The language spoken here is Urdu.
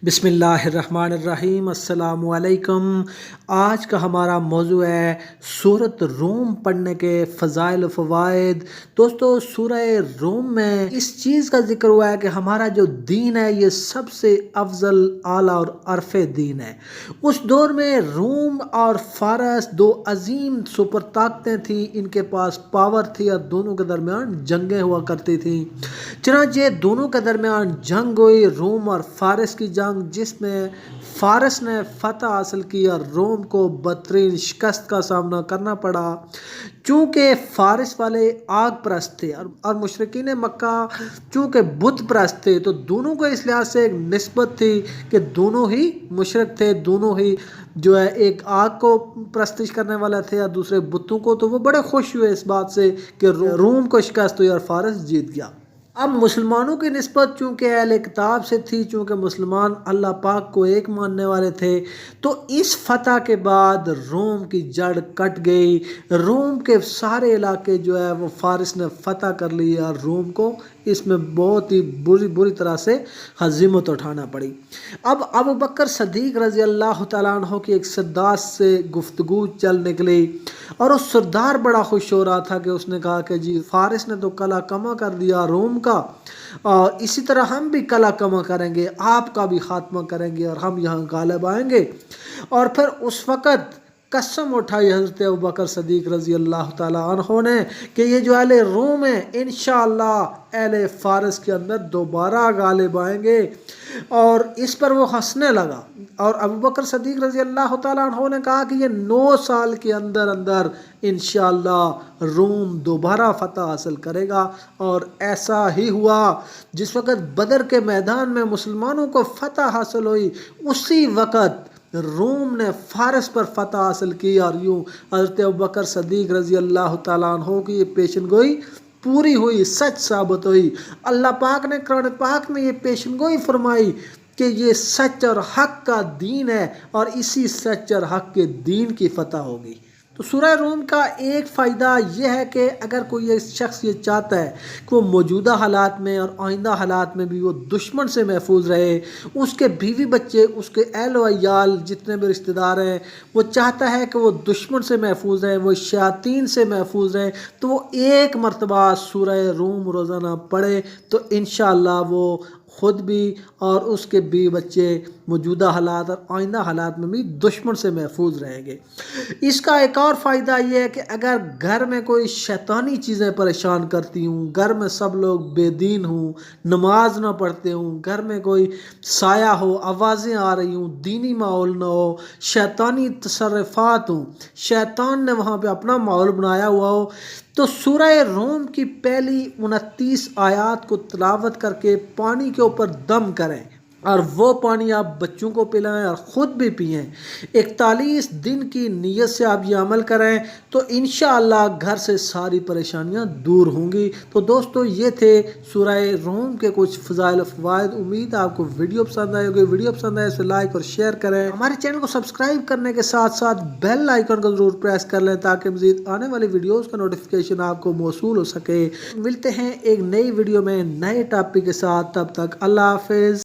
بسم اللہ الرحمن الرحیم، السلام علیکم۔ آج کا ہمارا موضوع ہے سورۃ روم پڑھنے کے فضائل و فوائد۔ دوستو، سورہ روم میں اس چیز کا ذکر ہوا ہے کہ ہمارا جو دین ہے یہ سب سے افضل، اعلیٰ اور عرفِ دین ہے۔ اس دور میں روم اور فارس دو عظیم سپر طاقتیں تھیں، ان کے پاس پاور تھی اور دونوں کے درمیان جنگیں ہوا کرتی تھیں۔ چنانچہ دونوں کے درمیان جنگ ہوئی، روم اور فارس کی جنگ، جس میں فارس نے فتح حاصل کی اور روم کو بدترین شکست کا سامنا کرنا پڑا۔ چونکہ فارس والے آگ پرست تھے اور مشرکین مکہ چونکہ بت پرست تھے، تو دونوں کو اس لحاظ سے ایک نسبت تھی کہ دونوں ہی مشرک تھے، دونوں ہی جو ہے ایک آگ کو پرستش کرنے والا تھے اور دوسرے بتوں کو۔ تو وہ بڑے خوش ہوئے اس بات سے کہ روم کو شکست ہوئی اور فارس جیت گیا۔ اب مسلمانوں کی نسبت چونکہ اہل کتاب سے تھی، چونکہ مسلمان اللہ پاک کو ایک ماننے والے تھے، تو اس فتح کے بعد روم کی جڑ کٹ گئی۔ روم کے سارے علاقے جو ہے وہ فارس نے فتح کر لیے اور روم کو اس میں بہت ہی بری طرح سے ہزیمت اٹھانا پڑی۔ اب ابو بکر صدیق رضی اللہ تعالیٰ عنہ کی ایک سردار سے گفتگو چل نکلی اور اس سردار بڑا خوش ہو رہا تھا کہ اس نے کہا کہ جی فارس نے تو قلعہ کما کر دیا روم کا، اور اسی طرح ہم بھی قلعہ کما کریں گے، آپ کا بھی خاتمہ کریں گے اور ہم یہاں غالب آئیں گے۔ اور پھر اس وقت قسم اٹھائی حضرت ابوبکر صدیق رضی اللہ تعالیٰ عنہ نے کہ یہ جو اہل روم ہیں انشاءاللہ اہل فارس کے اندر دوبارہ غالب آئیں گے، اور اس پر وہ ہنسنے لگا۔ اور ابوبکر صدیق رضی اللہ تعالیٰ عنہ نے کہا کہ یہ 9 سال کے اندر انشاءاللہ روم دوبارہ فتح حاصل کرے گا، اور ایسا ہی ہوا۔ جس وقت بدر کے میدان میں مسلمانوں کو فتح حاصل ہوئی، اسی وقت روم نے فارس پر فتح حاصل کی، اور یوں حضرت ابوبکر صدیق رضی اللہ تعالیٰ عنہ کی یہ پیشن گوئی پوری ہوئی، سچ ثابت ہوئی۔ اللہ پاک نے قرآن پاک میں یہ پیشن گوئی فرمائی کہ یہ سچ اور حق کا دین ہے، اور اسی سچ اور حق کے دین کی فتح ہوگی۔ تو سورہ روم کا ایک فائدہ یہ ہے کہ اگر کوئی ایک شخص یہ چاہتا ہے کہ وہ موجودہ حالات میں اور آئندہ حالات میں بھی وہ دشمن سے محفوظ رہے، اس کے بیوی بچے، اس کے اہل و عیال جتنے بھی رشتہ دار ہیں، وہ چاہتا ہے کہ وہ دشمن سے محفوظ رہے، وہ شیاطین سے محفوظ رہے، تو وہ ایک مرتبہ سورہ روم روزانہ پڑھے تو انشاءاللہ وہ خود بھی اور اس کے بیوی بچے موجودہ حالات اور آئندہ حالات میں بھی دشمن سے محفوظ رہیں گے۔ اس کا ایک اور فائدہ یہ ہے کہ اگر گھر میں کوئی شیطانی چیزیں پریشان کرتی ہوں، گھر میں سب لوگ بے دین ہوں، نماز نہ پڑھتے ہوں، گھر میں کوئی سایہ ہو، آوازیں آ رہی ہوں، دینی ماحول نہ ہو، شیطانی تصرفات ہوں، شیطان نے وہاں پہ اپنا ماحول بنایا ہوا ہو، تو سورہ روم کی پہلی 29 آیات کو تلاوت کر کے پانی کے اوپر دم کریں، اور وہ پانی آپ بچوں کو پلائیں اور خود بھی پئیں۔ 41 دن کی نیت سے آپ یہ عمل کریں تو انشاءاللہ گھر سے ساری پریشانیاں دور ہوں گی۔ تو دوستو، یہ تھے سورہ روم کے کچھ فضائل و فوائد۔ امید آپ کو ویڈیو پسند آئے ہوگی۔ ویڈیو پسند آئے تو لائک اور شیئر کریں۔ ہمارے چینل کو سبسکرائب کرنے کے ساتھ ساتھ بیل آئیکن کو ضرور پریس کر لیں تاکہ مزید آنے والی ویڈیوز کا نوٹیفیکیشن آپ کو موصول ہو سکے۔ ملتے ہیں ایک نئی ویڈیو میں نئے ٹاپک کے ساتھ، تب تک اللہ حافظ۔